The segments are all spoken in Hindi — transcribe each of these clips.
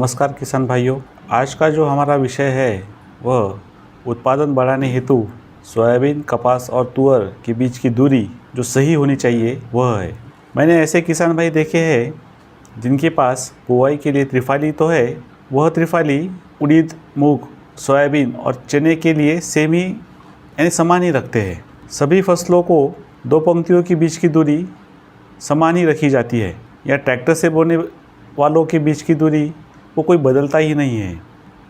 नमस्कार किसान भाइयों, आज का जो हमारा विषय है वह उत्पादन बढ़ाने हेतु सोयाबीन, कपास और तुअर के बीच की दूरी जो सही होनी चाहिए वह है। मैंने ऐसे किसान भाई देखे हैं जिनके पास बुआई के लिए त्रिफाली तो है, वह त्रिफाली उड़ीद, मूंग, सोयाबीन और चने के लिए सेम ही यानी समान ही रखते हैं। सभी फसलों को दो पंक्तियों के बीच की दूरी समान ही रखी जाती है, या ट्रैक्टर से बोने वालों के बीच की दूरी वो कोई बदलता ही नहीं है।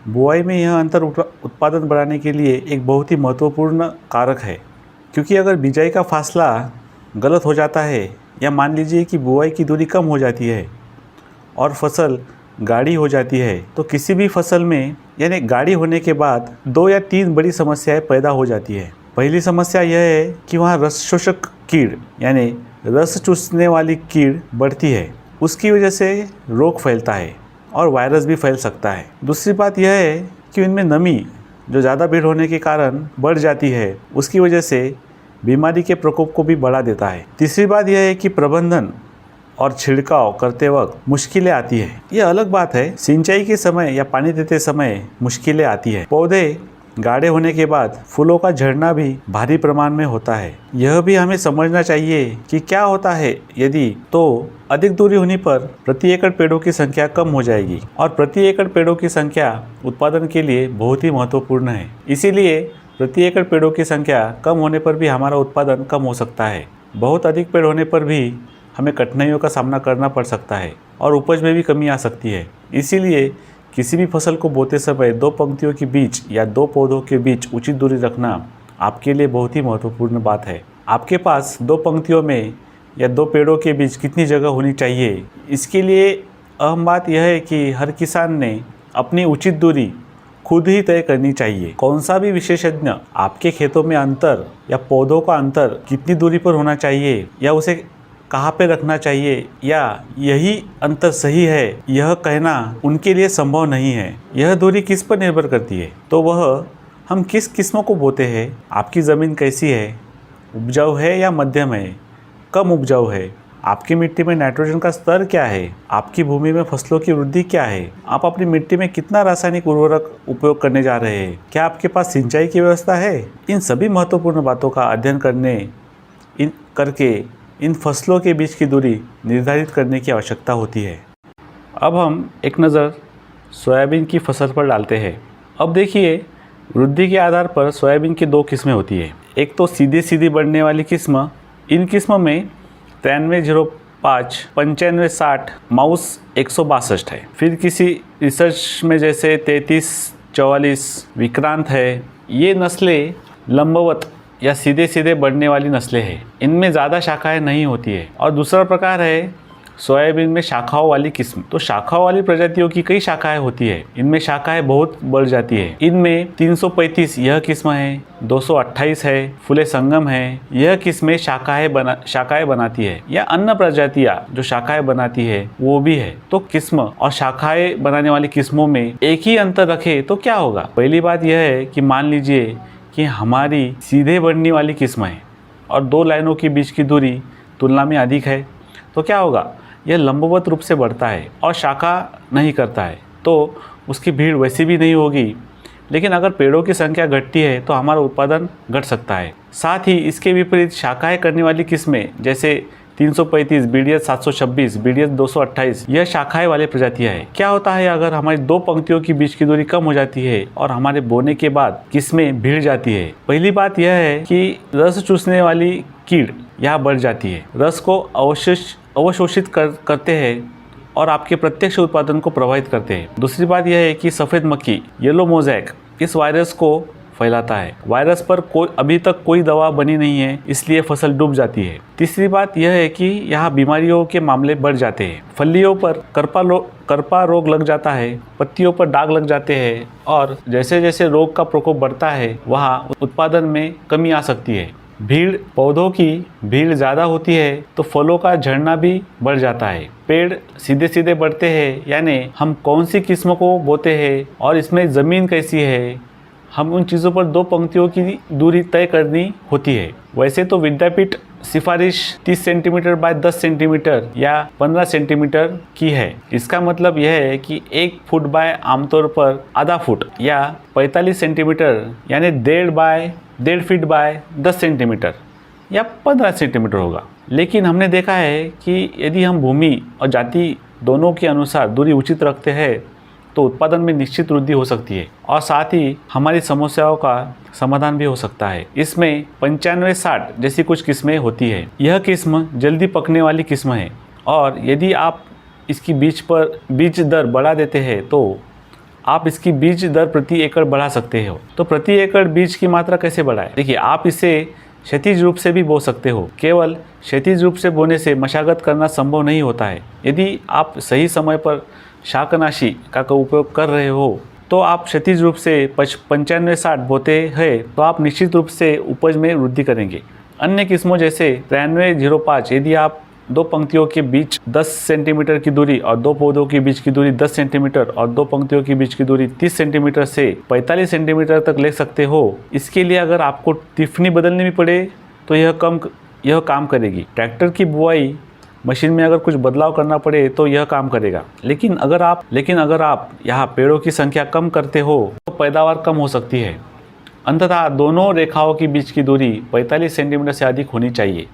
बुआई में यह अंतर उत्पादन बढ़ाने के लिए एक बहुत ही महत्वपूर्ण कारक है, क्योंकि अगर बिजाई का फासला गलत हो जाता है या मान लीजिए कि बुआई की दूरी कम हो जाती है और फसल गाढ़ी हो जाती है, तो किसी भी फसल में यानी गाढ़ी होने के बाद 2 या 3 बड़ी समस्याएं पैदा हो जाती है। पहली समस्या यह है कि वहाँ रस शोषक कीड़ यानी रस चूसने वाली कीड़ बढ़ती है, उसकी वजह से रोग फैलता है और वायरस भी फैल सकता है। दूसरी बात यह है कि इनमें नमी जो ज़्यादा भीड़ होने के कारण बढ़ जाती है, उसकी वजह से बीमारी के प्रकोप को भी बढ़ा देता है। तीसरी बात यह है कि प्रबंधन और छिड़काव करते वक्त मुश्किलें आती है। यह अलग बात है, सिंचाई के समय या पानी देते समय मुश्किलें आती है। पौधे गाढ़े होने के बाद फूलों का झड़ना भी भारी प्रमाण में होता है। यह भी हमें समझना चाहिए कि क्या होता है यदि तो अधिक दूरी होने पर प्रति एकड़ पेड़ों की संख्या कम हो जाएगी, और प्रति एकड़ पेड़ों की संख्या उत्पादन के लिए बहुत ही महत्वपूर्ण है। इसीलिए प्रति एकड़ पेड़ों की संख्या कम होने पर भी हमारा उत्पादन कम हो सकता है। बहुत अधिक पेड़ होने पर भी हमें कठिनाइयों का सामना करना पड़ सकता है और उपज में भी कमी आ सकती है। इसीलिए किसी भी फसल को बोते समय 2 पंक्तियों के बीच या 2 पौधों के बीच उचित दूरी रखना आपके लिए बहुत ही महत्वपूर्ण बात है। आपके पास 2 पंक्तियों में या 2 पेड़ों के बीच कितनी जगह होनी चाहिए, इसके लिए अहम बात यह है कि हर किसान ने अपनी उचित दूरी खुद ही तय करनी चाहिए। कौन सा भी विशेषज्ञ आपके खेतों में अंतर या पौधों का अंतर कितनी दूरी पर होना चाहिए या उसे कहाँ पे रखना चाहिए या यही अंतर सही है, यह कहना उनके लिए संभव नहीं है। यह दूरी किस पर निर्भर करती है, तो वह हम किस किस्मों को बोते हैं, आपकी ज़मीन कैसी है, उपजाऊ है या मध्यम है, कम उपजाऊ है, आपकी मिट्टी में नाइट्रोजन का स्तर क्या है, आपकी भूमि में फसलों की वृद्धि क्या है, आप अपनी मिट्टी में कितना रासायनिक उर्वरक उपयोग करने जा रहे हैं, क्या आपके पास सिंचाई की व्यवस्था है। इन सभी महत्वपूर्ण बातों का अध्ययन करके इन फसलों के बीच की दूरी निर्धारित करने की आवश्यकता होती है। अब हम एक नज़र सोयाबीन की फसल पर डालते हैं। अब देखिए, वृद्धि के आधार पर सोयाबीन की 2 किस्में होती है। एक तो सीधी बढ़ने वाली किस्म, इन किस्मों में 9305, 9560, माउस 162 है। फिर किसी रिसर्च में जैसे 3344 विक्रांत है। ये नस्लें लंबवत या सीधे बढ़ने वाली नस्लें हैं, इनमें ज़्यादा शाखाएं नहीं होती है। और दूसरा प्रकार है सोयाबीन में शाखाओं वाली किस्म। तो शाखाओं वाली प्रजातियों की कई शाखाएं होती है, इनमें शाखाएं बहुत बढ़ जाती है। इनमें 335 यह किस्म है, 228 है, फूले संगम है। यह किस्में शाखाएं बनाती है, या अन्य प्रजातियां जो शाखाएं बनाती है वो भी है। तो किस्म और शाखाएं बनाने वाली किस्मों में एक ही अंतर रखे तो क्या होगा। पहली बात यह है कि मान लीजिए कि हमारी सीधे बढ़ने वाली किस्म है और 2 लाइनों के बीच की दूरी तुलना में अधिक है, तो क्या होगा, यह लंबवत रूप से बढ़ता है और शाखा नहीं करता है, तो उसकी भीड़ वैसी भी नहीं होगी। लेकिन अगर पेड़ों की संख्या घटती है तो हमारा उत्पादन घट सकता है। साथ ही इसके विपरीत शाखाएं करने वाली किस्में जैसे 335, BDS 726, BDS 228, यह शाखाएं वाले प्रजातियां हैं। क्या होता है अगर हमारी 2 पंक्तियों के बीच की दूरी कम हो जाती है और हमारे बोने के बाद किस्में भीड़ जाती है। पहली बात यह है कि रस चूसने वाली कीड़ यहाँ बढ़ जाती है, रस को अवशोषित करते हैं और आपके प्रत्यक्ष उत्पादन को प्रभावित करते हैं। दूसरी बात यह है कि सफ़ेद मक्खी येलो मोज़ैक इस वायरस को फैलाता है। वायरस पर अभी तक कोई दवा बनी नहीं है, इसलिए फसल डूब जाती है। तीसरी बात यह है कि यहाँ बीमारियों के मामले बढ़ जाते हैं। फलियों पर करपा रोग लग जाता है, पत्तियों पर दाग लग जाते हैं, और जैसे जैसे रोग का प्रकोप बढ़ता है वहाँ उत्पादन में कमी आ सकती है। पौधों की भीड़ ज़्यादा होती है तो फलों का झड़ना भी बढ़ जाता है। पेड़ सीधे बढ़ते हैं, यानी हम कौन सी किस्म को बोते हैं और इसमें ज़मीन कैसी है, हम उन चीज़ों पर 2 पंक्तियों की दूरी तय करनी होती है। वैसे तो विद्यापीठ सिफारिश 30 सेंटीमीटर बाय 10 सेंटीमीटर या 15 सेंटीमीटर की है। इसका मतलब यह है कि 1 फुट बाय आमतौर पर आधा फुट या 45 सेंटीमीटर यानी 1.5 फीट बाय 10 सेंटीमीटर या 15 सेंटीमीटर होगा। लेकिन हमने देखा है कि यदि हम भूमि और जाति दोनों के अनुसार दूरी उचित रखते हैं तो उत्पादन में निश्चित वृद्धि हो सकती है और साथ ही हमारी समस्याओं का समाधान भी हो सकता है। इसमें 95-60 जैसी कुछ किस्में होती है। यह किस्म जल्दी पकने वाली किस्म है और यदि आप इसकी बीज दर बढ़ा देते हैं तो आप इसकी बीज दर प्रति एकड़ बढ़ा सकते हो। तो प्रति एकड़ बीज की मात्रा कैसे बढ़ाएं? देखिए, आप इसे क्षैतिज रूप से भी बो सकते हो। केवल क्षैतिज रूप से बोने से मशागत करना संभव नहीं होता है। यदि आप सही समय पर शाकनाशी का उपयोग कर रहे हो तो आप क्षैतिज रूप से 95-60 बोते हैं तो आप निश्चित रूप से उपज में वृद्धि करेंगे। अन्य किस्मों जैसे 93-05 यदि आप 2 पंक्तियों के बीच 10 सेंटीमीटर की दूरी और 2 पौधों के बीच की दूरी 10 सेंटीमीटर और 2 पंक्तियों के बीच की दूरी 30 सेंटीमीटर से 45 सेंटीमीटर तक ले सकते हो। इसके लिए अगर आपको टिफनी बदलनी भी पड़े तो यह काम करेगी। ट्रैक्टर की बुआई मशीन में अगर कुछ बदलाव करना पड़े तो यह काम करेगा। लेकिन अगर आप यहाँ पेड़ों की संख्या कम करते हो तो पैदावार कम हो सकती है। अंततः दोनों रेखाओं के बीच की दूरी 45 सेंटीमीटर से अधिक होनी चाहिए।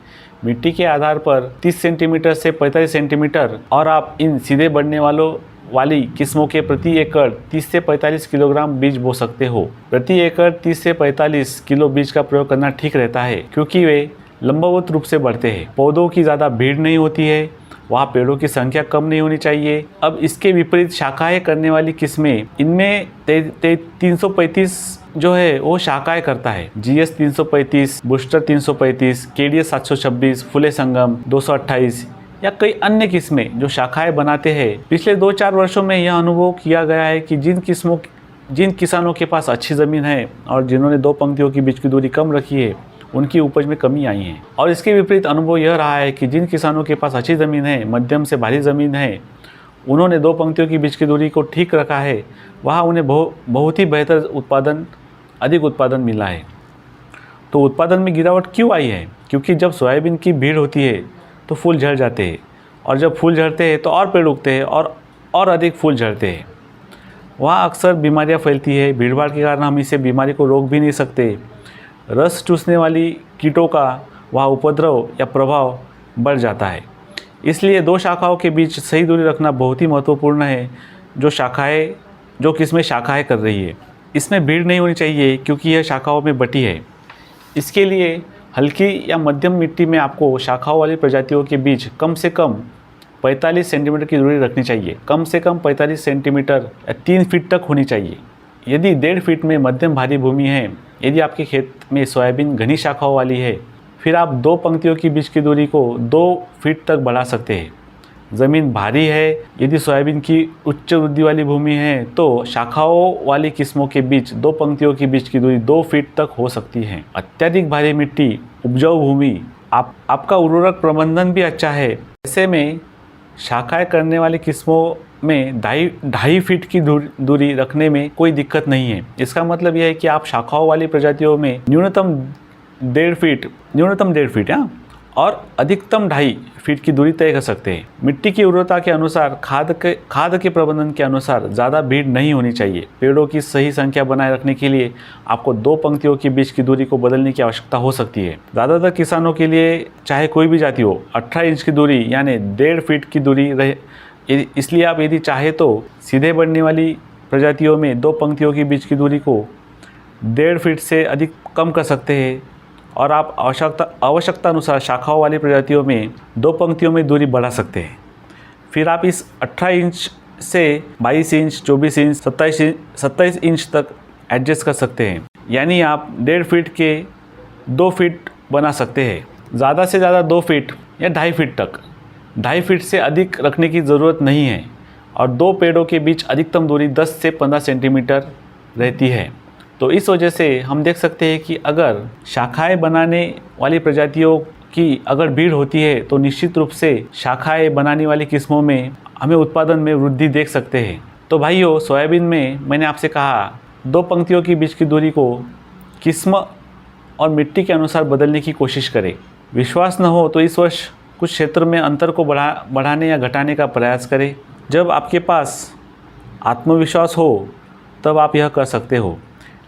मिट्टी के आधार पर 30 सेंटीमीटर से 45 सेंटीमीटर और आप इन सीधे बढ़ने वाली किस्मों के प्रति एकड़ 30 से 45 किलोग्राम बीज बो सकते हो। प्रति एकड़ 30 से 45 किलो बीज का प्रयोग करना ठीक रहता है क्योंकि वे लंबवत रूप से बढ़ते हैं। पौधों की ज़्यादा भीड़ नहीं होती है, वहाँ पेड़ों की संख्या कम नहीं होनी चाहिए। अब इसके विपरीत शाखाएं करने वाली किस्में, इनमें 335 जो है वो शाखाएं करता है। GS 335, बूस्टर 335, KDS 726, फुले संगम 228 या कई अन्य किस्में जो शाखाएं बनाते हैं। पिछले 2-4 वर्षों में यह अनुभव किया गया है कि जिन किसानों के पास अच्छी ज़मीन है और जिन्होंने 2 पंक्तियों के बीच की दूरी कम रखी है उनकी उपज में कमी आई है। और इसके विपरीत अनुभव यह रहा है कि जिन किसानों के पास अच्छी ज़मीन है, मध्यम से भारी ज़मीन है, उन्होंने 2 पंक्तियों के बीच की दूरी को ठीक रखा है, वहाँ उन्हें बहुत ही बेहतर अधिक उत्पादन मिला है। तो उत्पादन में गिरावट क्यों आई है? क्योंकि जब सोयाबीन की भीड़ होती है तो फूल झड़ जाते हैं और जब फूल झड़ते हैं तो और पेड़ उगते हैं और अधिक फूल झड़ते हैं। वहाँ अक्सर बीमारियाँ फैलती है। भीड़भाड़ के कारण हम इसे बीमारी को रोक भी नहीं सकते। रस चूसने वाली कीटों का वहाँ उपद्रव या प्रभाव बढ़ जाता है। इसलिए 2 शाखाओं के बीच सही दूरी रखना बहुत ही महत्वपूर्ण है। जो किस्में शाखाएं कर रही है, इसमें भीड़ नहीं होनी चाहिए क्योंकि यह शाखाओं में बटी है। इसके लिए हल्की या मध्यम मिट्टी में आपको शाखाओं वाली प्रजातियों के बीच कम से कम 45 सेंटीमीटर की दूरी रखनी चाहिए। कम से कम 45 सेंटीमीटर या 3 फीट तक होनी चाहिए। यदि 1.5 फीट में मध्यम भारी भूमि है, यदि आपके खेत में सोयाबीन घनी शाखाओं वाली है, फिर आप 2 पंक्तियों के बीच की दूरी को 2 फीट तक बढ़ा सकते हैं। ज़मीन भारी है, यदि सोयाबीन की उच्च वृद्धि वाली भूमि है तो शाखाओं वाली किस्मों के बीच 2 पंक्तियों के बीच की दूरी 2 फीट तक हो सकती है। अत्यधिक भारी मिट्टी, उपजाऊ भूमि, आपका उर्वरक प्रबंधन भी अच्छा है, ऐसे में शाखाएं करने वाली किस्मों में 2.5 फीट की दूरी रखने में कोई दिक्कत नहीं है। इसका मतलब यह है कि आप शाखाओं वाली प्रजातियों में न्यूनतम 1.5 फीट और अधिकतम 2.5 फीट की दूरी तय कर सकते हैं। मिट्टी की उर्वरता के अनुसार, खाद के प्रबंधन के अनुसार ज़्यादा भीड़ नहीं होनी चाहिए। पेड़ों की सही संख्या बनाए रखने के लिए आपको 2 पंक्तियों के बीच की दूरी को बदलने की आवश्यकता हो सकती है। ज़्यादातर किसानों के लिए, चाहे कोई भी जाति हो, 18 इंच की दूरी यानी 1.5 फीट की दूरी रहे। इसलिए आप यदि चाहे तो सीधे बढ़ने वाली प्रजातियों में 2 पंक्तियों के बीच की दूरी को 1.5 फीट से अधिक कम कर सकते हैं और आप आवश्यकता अनुसार शाखाओं वाली प्रजातियों में 2 पंक्तियों में दूरी बढ़ा सकते हैं। फिर आप इस 18 इंच से 22 इंच, 24 इंच, 27 इंच तक एडजस्ट कर सकते हैं। यानी आप 1.5 फीट के 2 फीट बना सकते हैं। ज़्यादा से ज़्यादा 2 फीट या 2.5 फीट तक। 2.5 फीट से अधिक रखने की ज़रूरत नहीं है और 2 पेड़ों के बीच अधिकतम दूरी 10 से 15 सेंटीमीटर रहती है। तो इस वजह से हम देख सकते हैं कि अगर शाखाएं बनाने वाली प्रजातियों की अगर भीड़ होती है तो निश्चित रूप से शाखाएं बनाने वाली किस्मों में हमें उत्पादन में वृद्धि देख सकते हैं। तो भाइयों, सोयाबीन में मैंने आपसे कहा 2 पंक्तियों के बीच की दूरी को किस्म और मिट्टी के अनुसार बदलने की कोशिश करें। विश्वास न हो तो इस वर्ष कुछ क्षेत्र में अंतर को बढ़ाने या घटाने का प्रयास करें। जब आपके पास आत्मविश्वास हो तब आप यह कर सकते हो।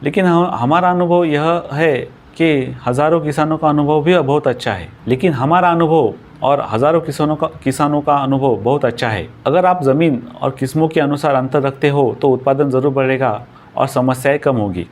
लेकिन हमारा अनुभव यह है कि हज़ारों किसानों का अनुभव भी बहुत अच्छा है, लेकिन हमारा अनुभव और हज़ारों किसानों का अनुभव बहुत अच्छा है। अगर आप ज़मीन और किस्मों के अनुसार अंतर रखते हो तो उत्पादन ज़रूर बढ़ेगा और समस्याएं कम होगी।